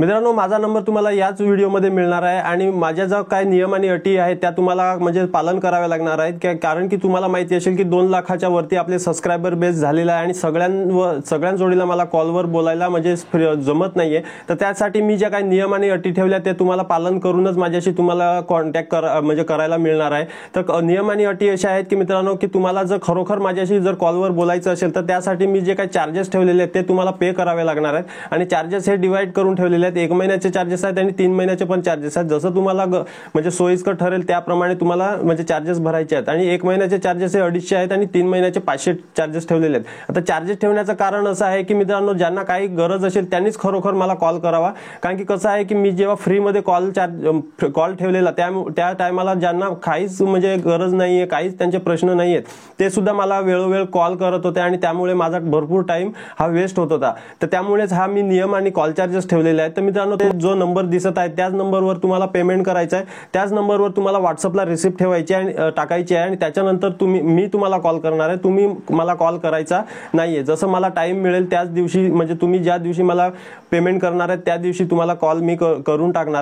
मित्रांनो, माझा नंबर तुम्हाला याच व्हिडिओमध्ये मिळणार आहे आणि माझ्या ज्या काय नियम आणि अटी आहेत त्या तुम्हाला म्हणजे पालन करावे लागणार आहेत, कारण की तुम्हाला माहिती असेल की 2 लाखाच्या वरती आपले सबस्क्रायबर बेस झालेला आहे आणि सगळ्या जोडीला मला कॉलवर बोलायला म्हणजे जमत नाहीये। तर त्यासाठी मी ज्या काही नियम आणि अटी ठेवल्या ते तुम्हाला पालन करूनच माझ्याशी तुम्हाला कॉन्टॅक्ट म्हणजे करायला मिळणार आहे। तर नियम आणि अटी अशा आहेत की मित्रांनो, की तुम्हाला जर खरोखर माझ्याशी जर कॉलवर बोलायचं असेल तर त्यासाठी मी जे काही चार्जेस ठेवलेले आहेत ते तुम्हाला पे करावे लागणार आहेत आणि चार्जेस हे डिवाइड करून ठेवलेले आहेत। 1 महिन्याचे चार्जेस आहेत आणि 3 महिन्याचे पण चार्जेस आहेत। जसं तुम्हाला म्हणजे सोयीस्कर ठरेल त्याप्रमाणे तुम्हाला म्हणजे चार्जेस भरायचे आहेत आणि 1 महिन्याचे चार्जेस हे 250 आहेत आणि 3 महिन्याचे 500 चार्जेस ठेवलेले आहेत। आता चार्जेस ठेवण्याचं कारण असं आहे की मित्रांनो, ज्यांना काही गरज असेल त्यांनीच खरोखर मला कॉल करावा, कारण की कसं आहे की मी जेव्हा फ्री मध्ये कॉल ठेवलेला त्या टायमाला ज्यांना काहीच म्हणजे गरज नाहीये, काहीच त्यांचे प्रश्न नाहीयेत, ते सुद्धा मला वेळोवेळ कॉल करत होते आणि त्यामुळे माझा भरपूर टाइम हा वेस्ट होत होता। तर त्यामुळेच हा मी नियम आणि कॉल चार्जेस ठेवलेले आहेत। तर मित्रांनो, ते जो नंबर दिसत आहे त्याच नंबरवर तुम्हाला पेमेंट करायचं आहे, त्याच नंबरवर तुम्हाला व्हॉट्सअपला रिसिप्ट ठेवायची आणि टाकायची आहे आणि त्याच्यानंतर मी तुम्हाला कॉल करणार आहे, तुम्ही मला कॉल करायचा नाहीये। जसं मला टाइम मिळेल त्याच दिवशी म्हणजे तुम्ही ज्या दिवशी मला पेमेंट करणार आहे त्या दिवशी तुम्हाला कॉल मी करून टाकणार आहे।